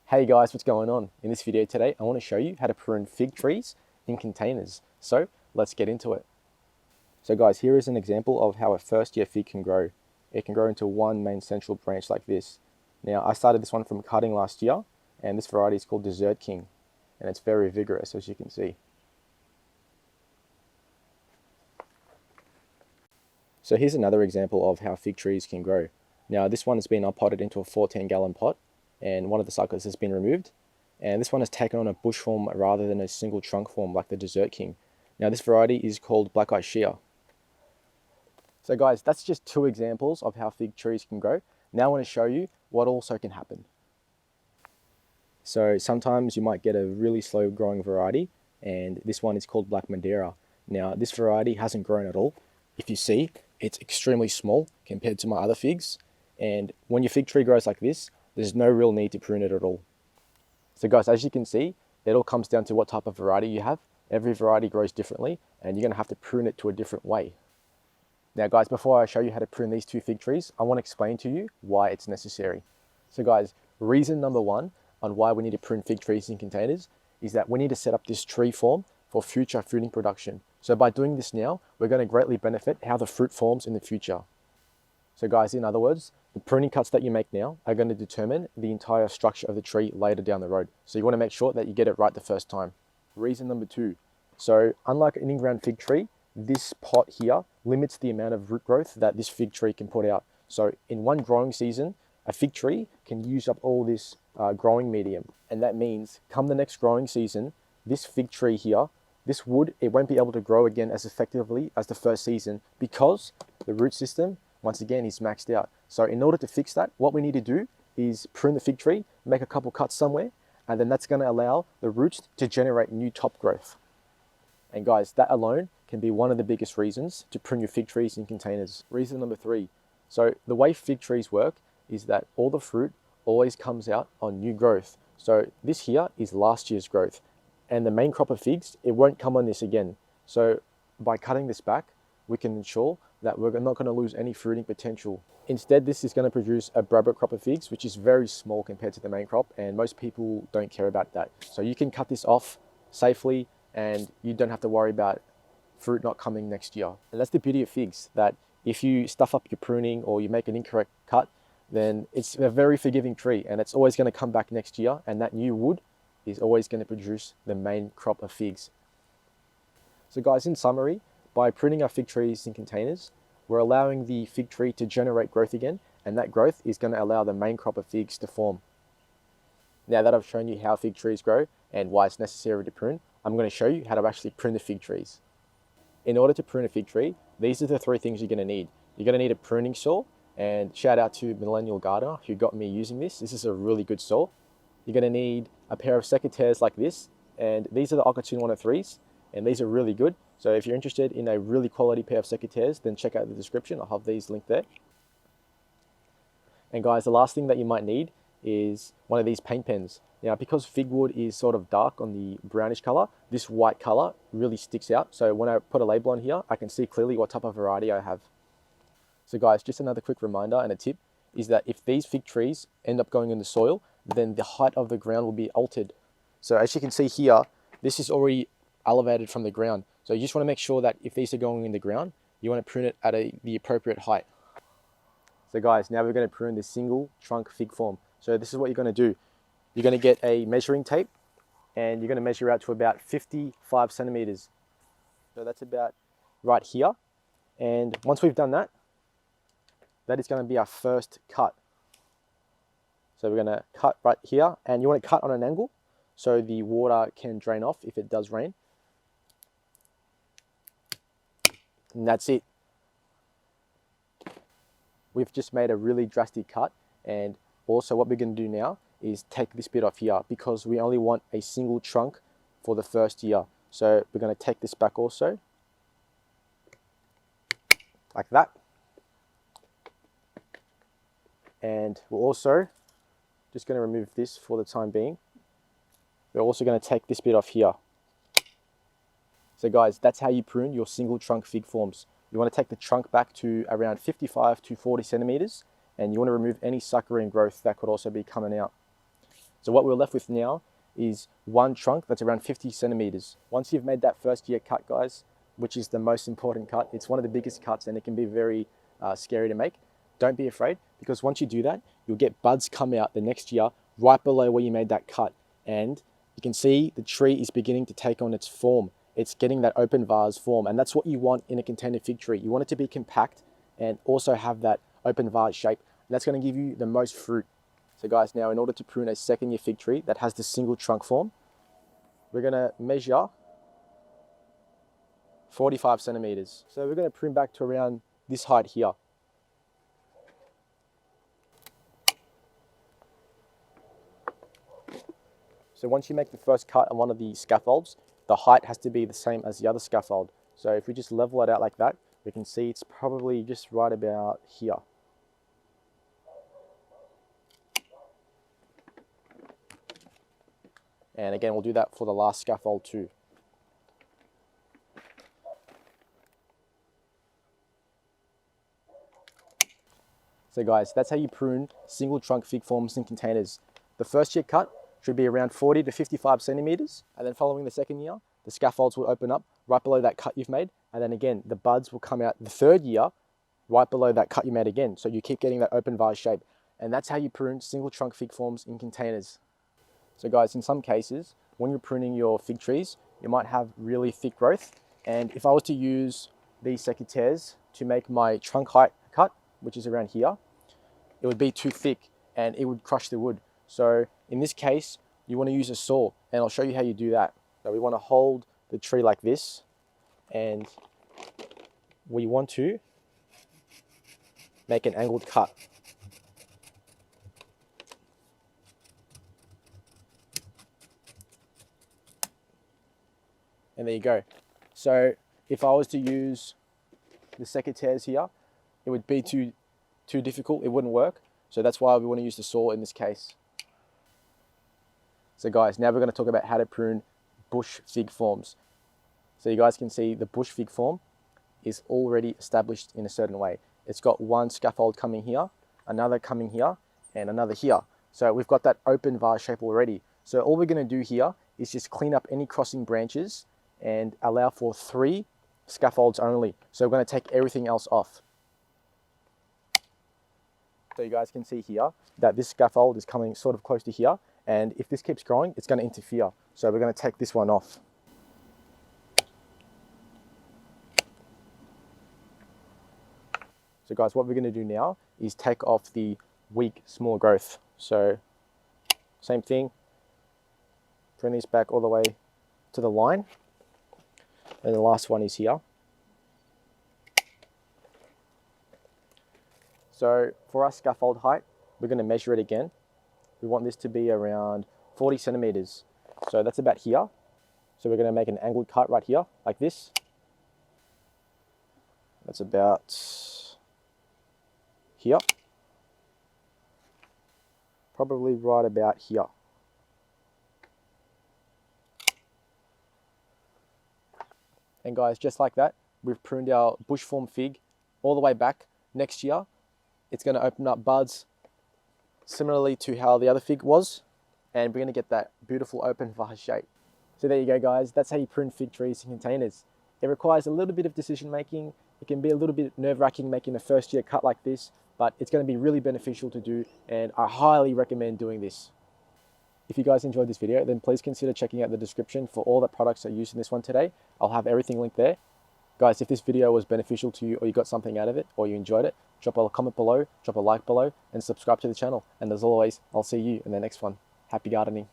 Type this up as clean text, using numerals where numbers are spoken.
Hey guys, what's going on? In this video today, I want to show you how to prune fig trees in containers. So let's get into it. So guys, here is an example of how a first year fig can grow. It can grow into one main central branch like this. Now I started this one from cutting last year, and this variety is called Desert King, and it's very vigorous as you can see. So here's another example of how fig trees can grow. Now this one has been uppotted into a 14-gallon pot, and one of the suckers has been removed. And this one has taken on a bush form rather than a single trunk form like the Desert King. Now this variety is called Black Eye Shea. So guys, that's just two examples of how fig trees can grow. Now I want to show you what also can happen. So sometimes you might get a really slow growing variety, and this one is called Black Madeira. Now this variety hasn't grown at all. If you see, it's extremely small compared to my other figs. And when your fig tree grows like this, there's no real need to prune it at all. So guys, as you can see, it all comes down to what type of variety you have. Every variety grows differently, and you're going to have to prune it to a different way. Now guys, before I show you how to prune these two fig trees, I want to explain to you why it's necessary. So guys, reason number one on why we need to prune fig trees in containers is that we need to set up this tree form for future fruiting production. So by doing this now, we're going to greatly benefit how the fruit forms in the future. So guys, in other words, the pruning cuts that you make now are going to determine the entire structure of the tree later down the road. So you want to make sure that you get it right the first time. Reason number two. So unlike an in-ground fig tree, this pot here limits the amount of root growth that this fig tree can put out. So in one growing season, a fig tree can use up all this growing medium. And that means come the next growing season, this fig tree here, this wood, it won't be able to grow again as effectively as the first season because the root system, once again, is maxed out. So in order to fix that, what we need to do is prune the fig tree, make a couple cuts somewhere, and then that's going to allow the roots to generate new top growth. And guys, that alone can be one of the biggest reasons to prune your fig trees in containers. Reason number three. So the way fig trees work is that all the fruit always comes out on new growth. So this here is last year's growth, and the main crop of figs, it won't come on this again. So by cutting this back, we can ensure that we're not going to lose any fruiting potential. Instead, this is going to produce a brabber crop of figs, which is very small compared to the main crop, and most people don't care about that. So you can cut this off safely, and you don't have to worry about fruit not coming next year. And that's the beauty of figs, that if you stuff up your pruning or you make an incorrect cut, then it's a very forgiving tree, and it's always going to come back next year, and that new wood is always going to produce the main crop of figs. So guys, in summary, by pruning our fig trees in containers, we're allowing the fig tree to generate growth again, and that growth is going to allow the main crop of figs to form. Now that I've shown you how fig trees grow and why it's necessary to prune, I'm going to show you how to actually prune the fig trees. In order to prune a fig tree, these are the three things you're going to need. You're going to need a pruning saw, and shout out to Millennial Gardener who got me using this. This is a really good saw. You're going to need a pair of secateurs like this, and these are the Okatune 103s, and these are really good. So if you're interested in a really quality pair of secateurs, then check out the description. I'll have these linked there. And guys, the last thing that you might need is one of these paint pens. Now, because fig wood is sort of dark on the brownish color, this white color really sticks out. So when I put a label on here, I can see clearly what type of variety I have. So guys, just another quick reminder and a tip is that if these fig trees end up going in the soil, then the height of the ground will be altered. So as you can see here, this is already elevated from the ground. So you just want to make sure that if these are going in the ground, you want to prune it at the appropriate height. So guys, now we're going to prune this single trunk fig form. So this is what you're going to do. You're going to get a measuring tape, and you're going to measure out to about 55 centimeters. So that's about right here. And once we've done that, that is going to be our first cut. So we're going to cut right here, and you want to cut on an angle so the water can drain off if it does rain. And that's it. We've just made a really drastic cut, and also what we're going to do now is take this bit off here because we only want a single trunk for the first year. So we're going to take this back also, like that. And we're also just going to remove this for the time being. We're also going to take this bit off here. So guys, that's how you prune your single trunk fig forms. You want to take the trunk back to around 55 to 40 centimeters, and you want to remove any suckering growth that could also be coming out. So what we're left with now is one trunk that's around 50 centimeters. Once you've made that first year cut, guys, which is the most important cut, it's one of the biggest cuts and it can be very scary to make. Don't be afraid, because once you do that, you'll get buds come out the next year right below where you made that cut. And you can see the tree is beginning to take on its form. It's getting that open vase form, and that's what you want in a container fig tree. You want it to be compact and also have that open vase shape. And that's going to give you the most fruit. So guys, now in order to prune a second year fig tree that has the single trunk form, we're going to measure 45 centimeters. So we're going to prune back to around this height here. So once you make the first cut on one of the scaffolds, the height has to be the same as the other scaffold. So if we just level it out like that, we can see it's probably just right about here. And again, we'll do that for the last scaffold too. So guys, that's how you prune single trunk fig forms in containers. The first year cut should be around 40 to 55 centimeters. And then following the second year, the scaffolds will open up right below that cut you've made. And then again, the buds will come out the third year right below that cut you made again. So you keep getting that open vase shape. And that's how you prune single trunk fig forms in containers. So guys, in some cases, when you're pruning your fig trees, you might have really thick growth. And if I was to use these secateurs to make my trunk height cut, which is around here, it would be too thick and it would crush the wood. So in this case, you want to use a saw, and I'll show you how you do that. So we want to hold the tree like this, and we want to make an angled cut. And there you go. So if I was to use the secateurs here, it would be too difficult, it wouldn't work. So that's why we want to use the saw in this case. So guys, now we're going to talk about how to prune bush fig forms. So you guys can see the bush fig form is already established in a certain way. It's got one scaffold coming here, another coming here, and another here. So we've got that open vase shape already. So all we're going to do here is just clean up any crossing branches and allow for 3 scaffolds only. So we're going to take everything else off. So you guys can see here that this scaffold is coming sort of close to here. And if this keeps growing, it's going to interfere. So we're going to take this one off. So guys, what we're going to do now is take off the weak, small growth. So same thing, bring these back all the way to the line. And the last one is here. So for our scaffold height, we're going to measure it again. We want this to be around 40 centimeters. So that's about here. So we're going to make an angled cut right here, like this. That's about here. Probably right about here. And guys, just like that, we've pruned our bush form fig all the way back. Next year, it's going to open up buds similarly to how the other fig was, and we're going to get that beautiful open vase shape. So there you go guys, that's how you prune fig trees in containers. It requires a little bit of decision making. It can be a little bit nerve-wracking making a first year cut like this, but it's going to be really beneficial to do, and I highly recommend doing this. If you guys enjoyed this video, then please consider checking out the description for all the products I used in this one today. I'll have everything linked there. Guys, if this video was beneficial to you, or you got something out of it, or you enjoyed it, drop a comment below, drop a like below, and subscribe to the channel. And as always, I'll see you in the next one. Happy gardening.